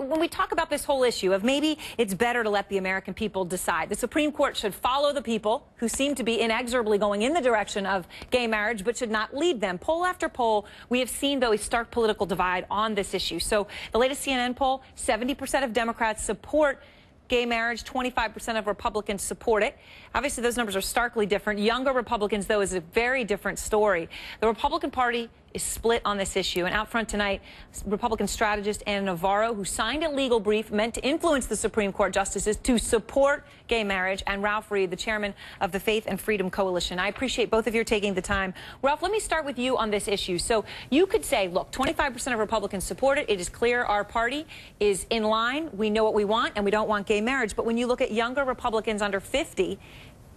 When we talk about this whole issue of maybe it's better to let the American people decide, the Supreme Court should follow the people who seem to be inexorably going in the direction of gay marriage, but should not lead them. Poll after poll, we have seen, though, a stark political divide on this issue. So the latest CNN poll, 70% of Democrats support gay marriage, 25% of Republicans support it. Obviously, those numbers are starkly different. Younger Republicans, though, is a very different story. The Republican Party is split on this issue. And out front tonight, Republican strategist Anna Navarro, who signed a legal brief meant to influence the Supreme Court justices to support gay marriage, and Ralph Reed, the chairman of the Faith and Freedom Coalition. I appreciate both of you taking the time. Ralph, let me start with you on this issue. So you could say, look, 25% of Republicans support it. It is clear our party is in line. We know what we want, and we don't want gay marriage. But when you look at younger Republicans under 50,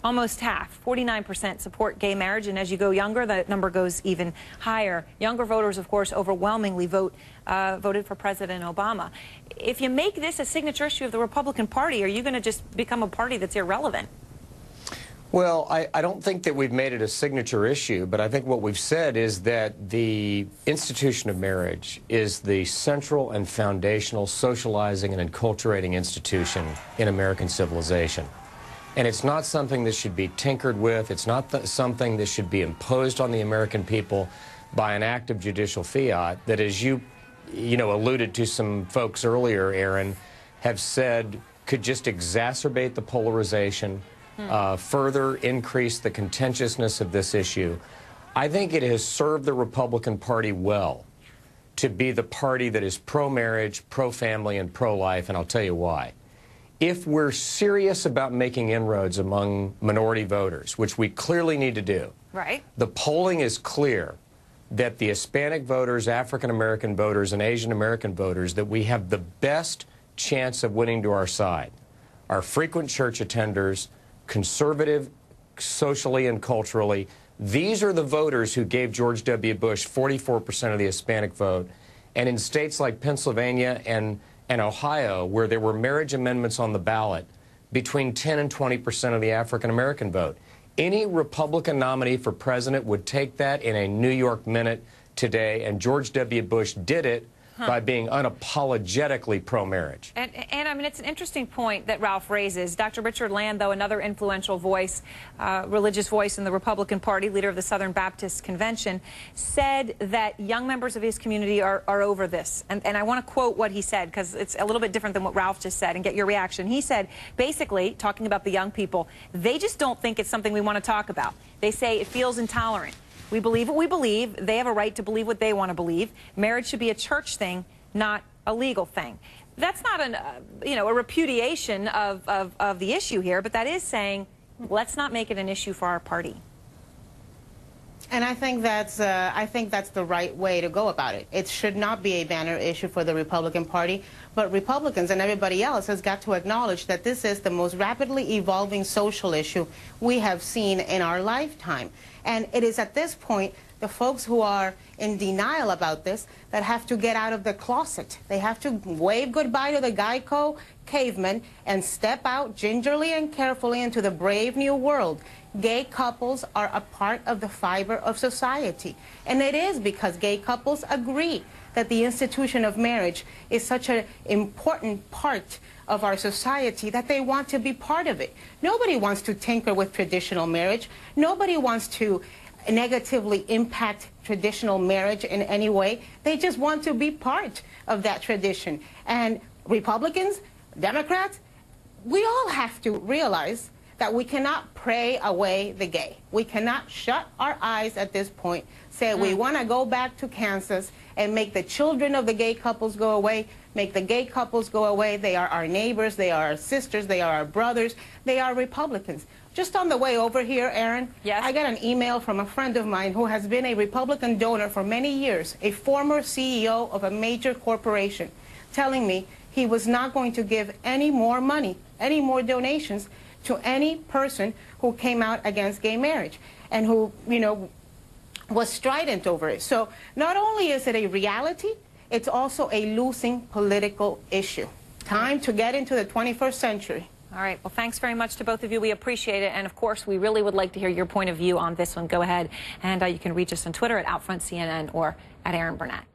almost half, 49%, support gay marriage, and as you go younger, the number goes even higher. Younger voters, of course, overwhelmingly voted for President Obama. If you make this a signature issue of the Republican Party, are you going to just become a party that's irrelevant? Well, I don't think that we've made it a signature issue, but I think what we've said is that the institution of marriage is the central and foundational socializing and enculturating institution in American civilization. And it's not something that should be tinkered with. It's not something that should be imposed on the American people by an act of judicial fiat that, as you alluded to some folks earlier, Erin, have said could just exacerbate the polarization, further increase the contentiousness of this issue. I think it has served the Republican Party well to be the party that is pro-marriage, pro-family, and pro-life, and I'll tell you why. If we're serious about making inroads among minority voters, which we clearly need to do, right? The polling is clear that the Hispanic voters, African-American voters, and Asian-American voters, that we have the best chance of winning to our side are frequent church attenders, conservative socially and culturally. These are the voters who gave George W. Bush 44% of the Hispanic vote. And in states like Pennsylvania and Ohio, where there were marriage amendments on the ballot, between 10 and 20% of the African-American vote. Any Republican nominee for president would take that in a New York minute today, and George W. Bush did it by being unapologetically pro-marriage. And I mean, it's an interesting point that Ralph raises. Dr. Richard Land, though, another influential voice, religious voice in the Republican Party, leader of the Southern Baptist Convention, said that young members of his community are over this. And I want to quote what he said, because it's a little bit different than what Ralph just said, and get your reaction. He said, basically, talking about the young people, they just don't think it's something we want to talk about. They say it feels intolerant. We believe what we believe. They have a right to believe what they want to believe. Marriage should be a church thing, not a legal thing. That's not a repudiation of the issue here, but that is saying, let's not make it an issue for our party. And I think that's the right way to go about it. It should not be a banner issue for the Republican Party, but Republicans and everybody else has got to acknowledge that this is the most rapidly evolving social issue we have seen in our lifetime. And it is at this point the folks who are in denial about this that have to get out of the closet. They have to wave goodbye to the Geico cavemen and step out gingerly and carefully into the brave new world. Gay couples are a part of the fiber of society. And it is because gay couples agree that the institution of marriage is such an important part of our society that they want to be part of it. Nobody wants to tinker with traditional marriage. Nobody wants to negatively impact traditional marriage in any way. They just want to be part of that tradition. And Republicans, Democrats, we all have to realize that we cannot pray away the gay. We cannot shut our eyes at this point, say we want to go back to Kansas and make the children of the gay couples go away, make the gay couples go away. They are our neighbors, they are our sisters, they are our brothers, they are Republicans. Just on the way over here, Erin, I got an email from a friend of mine who has been a Republican donor for many years, a former CEO of a major corporation, telling me he was not going to give any more money, any more donations to any person who came out against gay marriage and who, was strident over it. So not only is it a reality, it's also a losing political issue. Time to get into the 21st century. All right. Well, thanks very much to both of you. We appreciate it. And, of course, we really would like to hear your point of view on this one. Go ahead, and you can reach us on Twitter at Outfront CNN or at Erin Burnett.